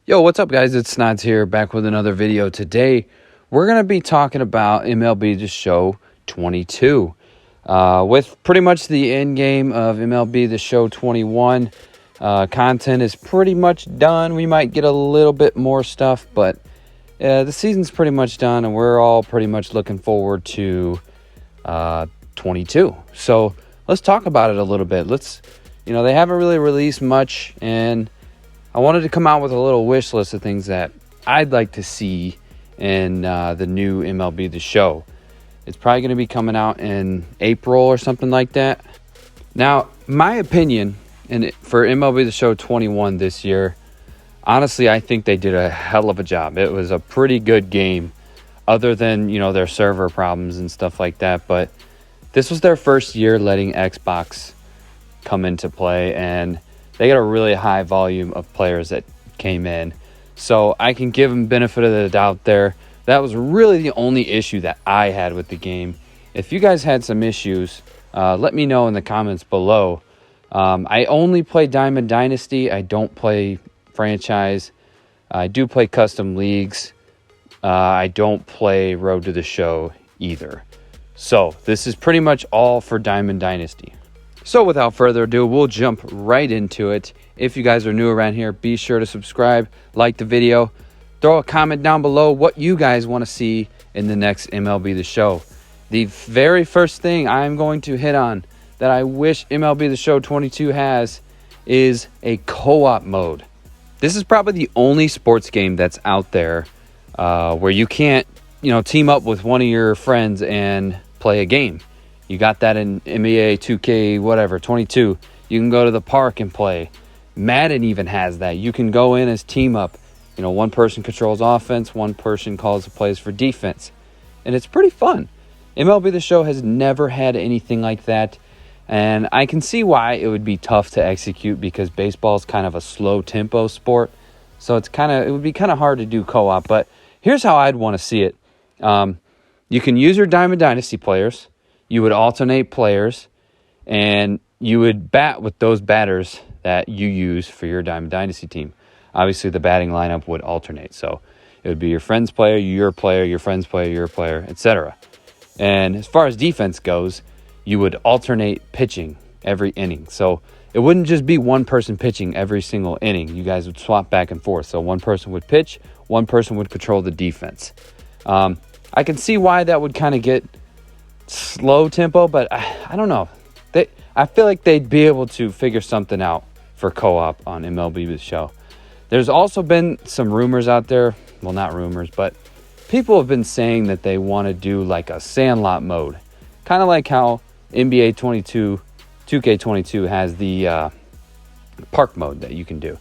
Yo, what's up, guys? It's Snods here, back with another video. Today, we're going to be talking about MLB The Show 22. With pretty much the end game of MLB The Show 21, content is pretty much done. We might get a little bit more stuff, but the season's pretty much done, and we're all pretty much looking forward to 22. So let's talk about it a little bit. They haven't really released much, and I wanted to come out with a little wish list of things that I'd like to see in the new MLB The Show. It's probably going to be coming out in April or something like that. Now, my opinion for MLB The Show 21 this year, honestly, I think they did a hell of a job. It was a pretty good game, other than, their server problems and stuff like that. But this was their first year letting Xbox come into play, and they got a really high volume of players that came in. So I can give them benefit of the doubt there. That was really the only issue that I had with the game. If you guys had some issues, let me know in the comments below. I only play Diamond Dynasty. I don't play franchise. I do play custom leagues. I don't play Road to the Show either. So this is pretty much all for Diamond Dynasty. So without further ado, we'll jump right into it. If you guys are new around here, be sure to subscribe, like the video, throw a comment down below what you guys want to see in the next MLB The Show. The very first thing I'm going to hit on that I wish MLB The Show 22 has is a co-op mode. This is probably the only sports game that's out there where you can't, team up with one of your friends and play a game. You got that in NBA 2K, 22. You can go to the park and play. Madden even has that. You can go in as team up. One person controls offense, one person calls the plays for defense. And it's pretty fun. MLB The Show has never had anything like that. And I can see why it would be tough to execute, because baseball is kind of a slow tempo sport. So it would be kind of hard to do co-op. But here's how I'd want to see it. You can use your Diamond Dynasty players. You would alternate players, and you would bat with those batters that you use for your Diamond Dynasty team. Obviously, the batting lineup would alternate. So it would be your friend's player, your friend's player, your player, etc. And as far as defense goes, you would alternate pitching every inning. So it wouldn't just be one person pitching every single inning. You guys would swap back and forth. So one person would pitch, one person would control the defense. I can see why that would kind of get slow tempo, but I don't know. I feel like they'd be able to figure something out for co-op on MLB The Show. There's also been some rumors out there. Well, not rumors, but people have been saying that they want to do like a sandlot mode. Kind of like how NBA 22, 2K22 has the park mode that you can do.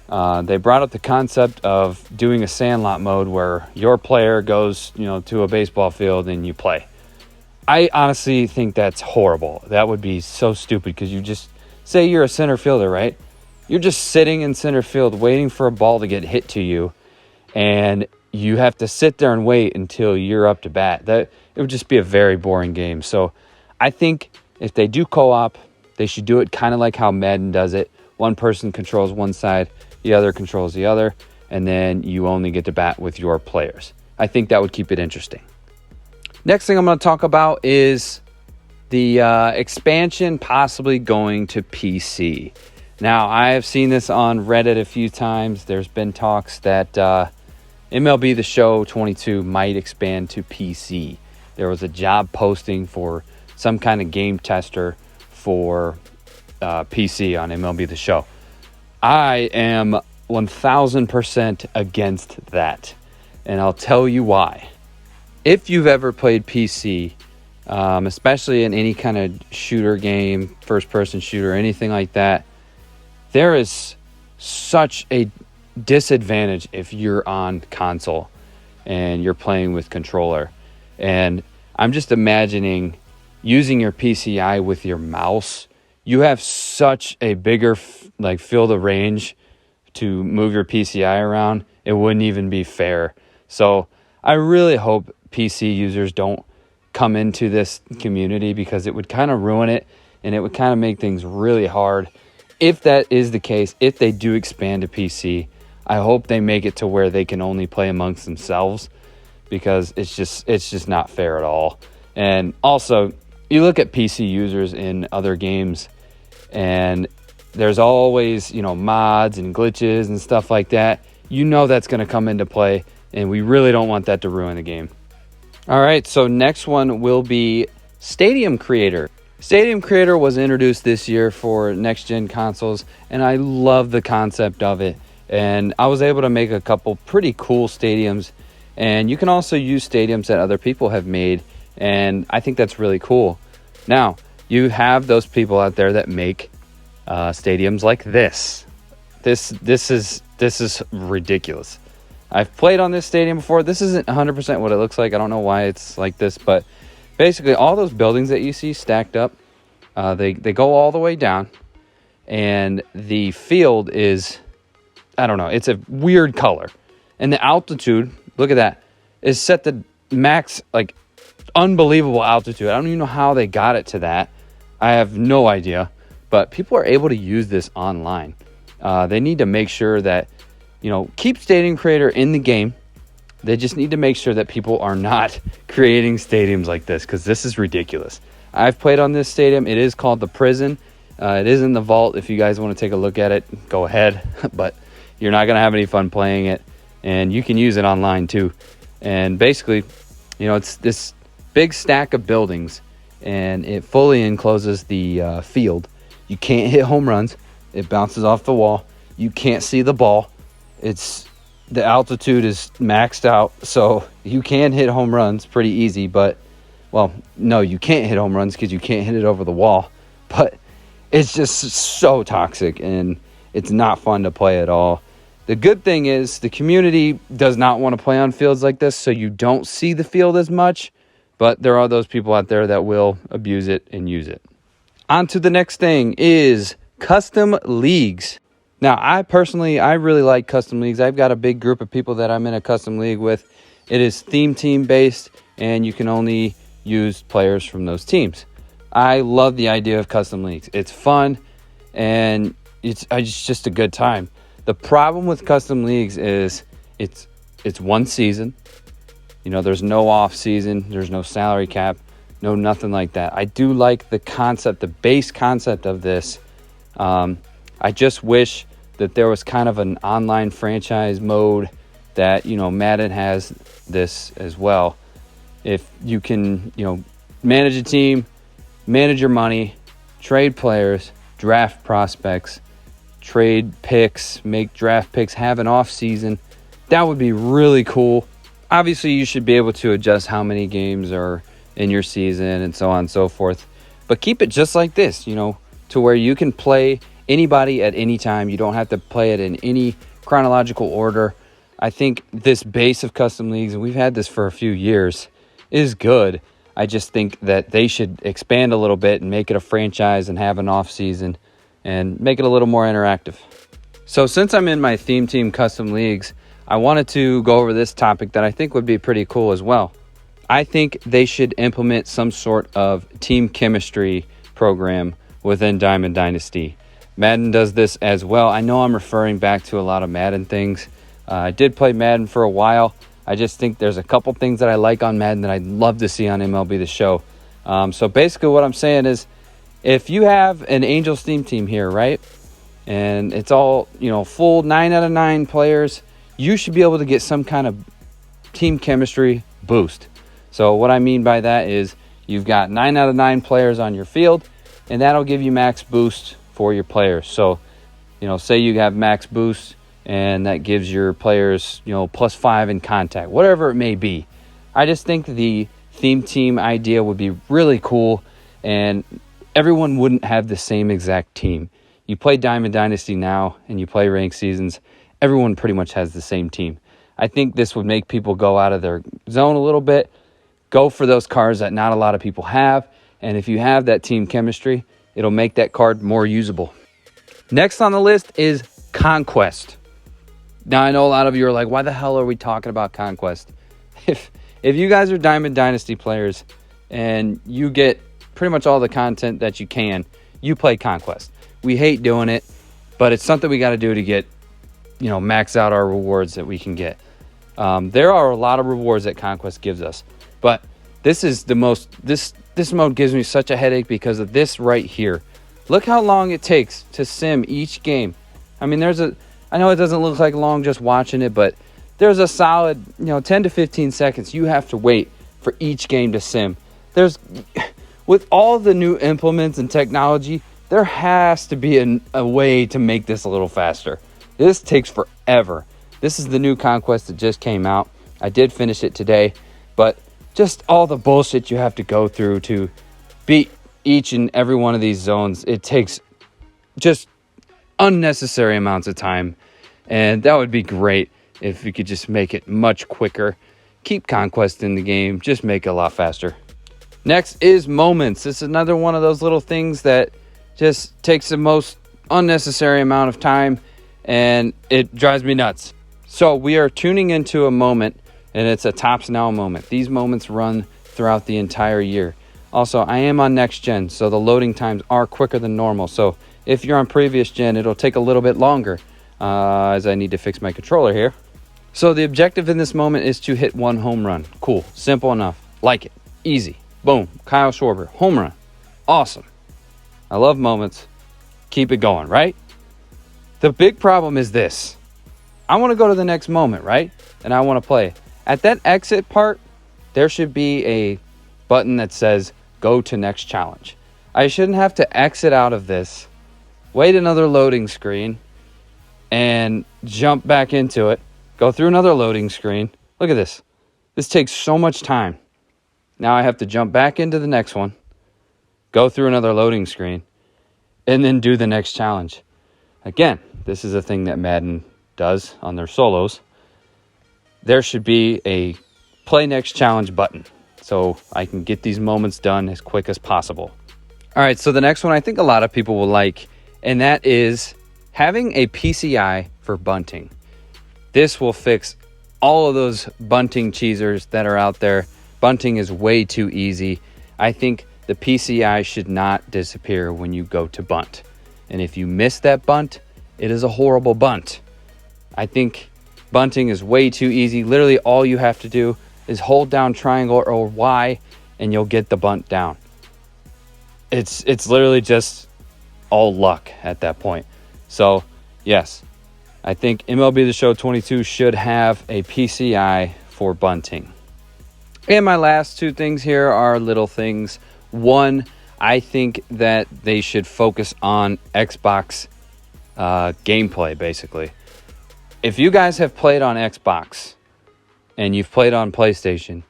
They brought up the concept of doing a sandlot mode where your player goes, to a baseball field and you play. I honestly think that's horrible. That would be so stupid, because you just say you're a center fielder, right? You're just sitting in center field waiting for a ball to get hit to you, and you have to sit there and wait until you're up to bat. It would just be a very boring game. So I think if they do co-op, they should do it kind of like how Madden does it. One person controls one side, the other controls the other, and then you only get to bat with your players. I think that would keep it interesting. Next thing I'm going to talk about is the expansion possibly going to PC. Now, I have seen this on Reddit a few times. There's been talks that MLB The Show 22 might expand to PC. There was a job posting for some kind of game tester for PC on MLB The Show. I am 1000% against that, and I'll tell you why. If you've ever played PC, especially in any kind of shooter game, first-person shooter, anything like that, there is such a disadvantage if you're on console and you're playing with controller. And I'm just imagining using your PCI with your mouse. You have such a bigger field of range to move your PCI around. It wouldn't even be fair. So I really hope PC users don't come into this community, because it would kind of ruin it, and it would kind of make things really hard. If that is the case, if they do expand to PC, I hope they make it to where they can only play amongst themselves, because it's just not fair at all. And also, you look at PC users in other games, and there's always, mods and glitches and stuff like that. That's going to come into play, and we really don't want that to ruin the game. All right, so next one will be Stadium Creator. Stadium Creator was introduced this year for next-gen consoles, and I love the concept of it. And I was able to make a couple pretty cool stadiums, and you can also use stadiums that other people have made, and I think that's really cool. Now, you have those people out there that make stadiums like this. This is ridiculous. I've played on this stadium before. This isn't 100% what it looks like. I don't know why it's like this, but basically all those buildings that you see stacked up, they go all the way down, and the field is, I don't know, it's a weird color. And the altitude, look at that, is set to max, like, unbelievable altitude. I don't even know how they got it to that. I have no idea. But people are able to use this online. They need to make sure that, keep Stadium Creator in the game. They just need to make sure that people are not creating stadiums like this, because this is ridiculous. I've played on this stadium. It is called the Prison. It is in the vault. If you guys want to take a look at it, go ahead. But you're not going to have any fun playing it. And you can use it online too. And basically, it's this big stack of buildings, and it fully encloses the field. You can't hit home runs. It bounces off the wall. You can't see the ball. The altitude is maxed out, so you can hit home runs pretty easy. But, well, no, you can't hit home runs because you can't hit it over the wall. But it's just so toxic, and it's not fun to play at all. The good thing is the community does not want to play on fields like this, so you don't see the field as much. But there are those people out there that will abuse it and use it. On to the next thing is custom leagues. Now, I really like custom leagues. I've got a big group of people that I'm in a custom league with. It is theme team based, and you can only use players from those teams. I love the idea of custom leagues. It's fun, and it's just a good time. The problem with custom leagues is it's one season. There's no off season. There's no salary cap. No, nothing like that. I do like the concept, the base concept of this. I just wish that there was kind of an online franchise mode that, Madden has this as well. If you can, manage a team, manage your money, trade players, draft prospects, trade picks, make draft picks, have an off season, that would be really cool. Obviously, you should be able to adjust how many games are in your season and so on and so forth. But keep it just like this, to where you can play anybody at any time. You don't have to play it in any chronological order. I think this base of custom leagues, and we've had this for a few years, is good. I just think that they should expand a little bit and make it a franchise and have an off season and make it a little more interactive. So since I'm in my theme team custom leagues, I wanted to go over this topic that I think would be pretty cool as well. I think they should implement some sort of team chemistry program within Diamond Dynasty. Madden does this as well. I know I'm referring back to a lot of Madden things. I did play Madden for a while. I just think there's a couple things that I like on Madden that I'd love to see on MLB The Show. So basically what I'm saying is, if you have an Angels theme team here, right, and it's all, full 9 out of 9 players, you should be able to get some kind of team chemistry boost. So what I mean by that is you've got 9 out of 9 players on your field, and that'll give you max boost for your players. So, say you have max boost, and that gives your players, +5 in contact, whatever it may be. I just think the theme team idea would be really cool, and everyone wouldn't have the same exact team. You play Diamond Dynasty now, and you play ranked seasons, everyone pretty much has the same team. I think this would make people go out of their zone a little bit, go for those cards that not a lot of people have, and if you have that team chemistry, it'll make that card more usable. Next on the list is Conquest. Now, I know a lot of you are like, why the hell are we talking about Conquest? If you guys are Diamond Dynasty players and you get pretty much all the content that you can, you play Conquest. We hate doing it, but it's something we got to do to get, max out our rewards that we can get. There are a lot of rewards that Conquest gives us, but this is the most, this mode gives me such a headache because of this right here. Look how long it takes to sim each game. I mean, I know it doesn't look like long just watching it, but there's a solid, 10 to 15 seconds you have to wait for each game to sim. With all the new implements and technology, there has to be a way to make this a little faster. This takes forever. This is the new Conquest that just came out. I did finish it today, but just all the bullshit you have to go through to beat each and every one of these zones, it takes just unnecessary amounts of time. And that would be great if we could just make it much quicker. Keep Conquest in the game, just make it a lot faster. Next is moments. This is another one of those little things that just takes the most unnecessary amount of time, and it drives me nuts. So we are tuning into a moment, and it's a tops now moment. These moments run throughout the entire year. Also, I am on next gen, so the loading times are quicker than normal. So if you're on previous gen, it'll take a little bit longer, as I need to fix my controller here. So the objective in this moment is to hit 1 home run. Cool, simple enough, like it, easy. Boom, Kyle Schwarber, home run. Awesome. I love moments. Keep it going, right? The big problem is this. I want to go to the next moment, right? And I want to play. At that exit part, there should be a button that says go to next challenge. I shouldn't have to exit out of this, wait another loading screen, and jump back into it, go through another loading screen. Look at this. This takes so much time. Now I have to jump back into the next one, go through another loading screen, and then do the next challenge. Again, this is a thing that Madden does on their solos. There should be a play next challenge button so I can get these moments done as quick as possible. All right, so the next one I think a lot of people will like, and that is having a PCI for bunting. This will fix all of those bunting cheesers that are out there. Bunting is way too easy. I think the PCI should not disappear when you go to bunt. And if you miss that bunt, it is a horrible bunt. I think bunting is way too easy. Literally all you have to do is hold down triangle or Y and you'll get the bunt down. It's literally just all luck at that point. So yes, I think MLB The Show 22 should have a PCI for bunting. And my last two things here are little things. One, I think that they should focus on Xbox gameplay, basically. If you guys have played on Xbox and you've played on PlayStation,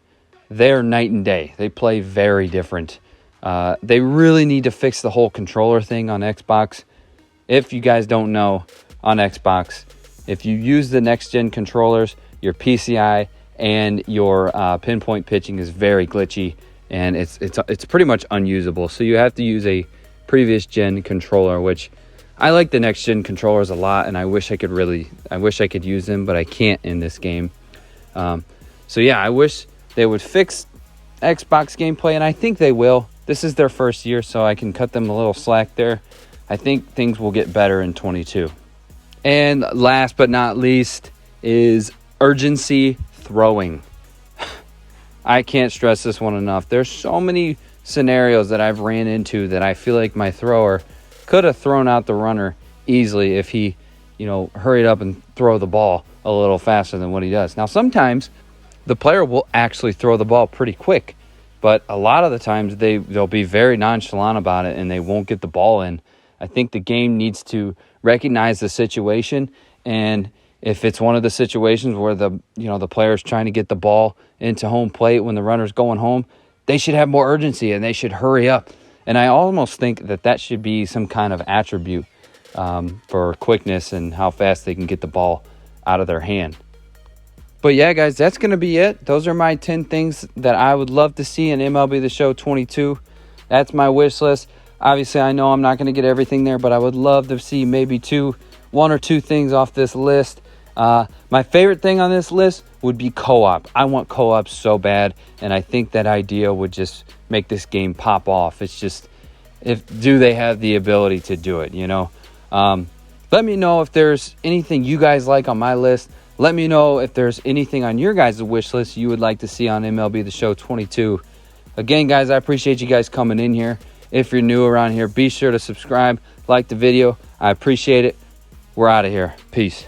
they're night and day. They play very different. They really need to fix the whole controller thing on Xbox. If you guys don't know, on Xbox, if you use the next-gen controllers, your PCI and your pinpoint pitching is very glitchy, and it's pretty much unusable. So you have to use a previous gen controller, which I like the next gen controllers a lot, and I wish I could use them, but I can't in this game. So yeah, I wish they would fix Xbox gameplay, and I think they will. This is their first year, so I can cut them a little slack there. I think things will get better in 22. And last but not least is urgency throwing. I can't stress this one enough. There's so many scenarios that I've ran into that I feel like my thrower could have thrown out the runner easily if he, hurried up and throw the ball a little faster than what he does. Now, sometimes the player will actually throw the ball pretty quick, but a lot of the times they'll be very nonchalant about it and they won't get the ball in. I think the game needs to recognize the situation, and if it's one of the situations where the player's trying to get the ball into home plate when the runner's going home, they should have more urgency and they should hurry up. And I almost think that should be some kind of attribute for quickness and how fast they can get the ball out of their hand. But yeah, guys, that's going to be it. Those are my 10 things that I would love to see in MLB The Show 22. That's my wish list. Obviously, I know I'm not going to get everything there, but I would love to see maybe one or two things off this list. My favorite thing on this list would be co-op. I want co-op so bad, and I think that idea would just make this game pop off. It's just, do they have the ability to do it, But Let me know if there's anything you guys like on my list. Let me know if there's anything on your guys' wish list you would like to see on MLB The Show 22. Again, guys, I appreciate you guys coming in here. If you're new around here, be sure to subscribe, like the video. I appreciate it. We're out of here. Peace.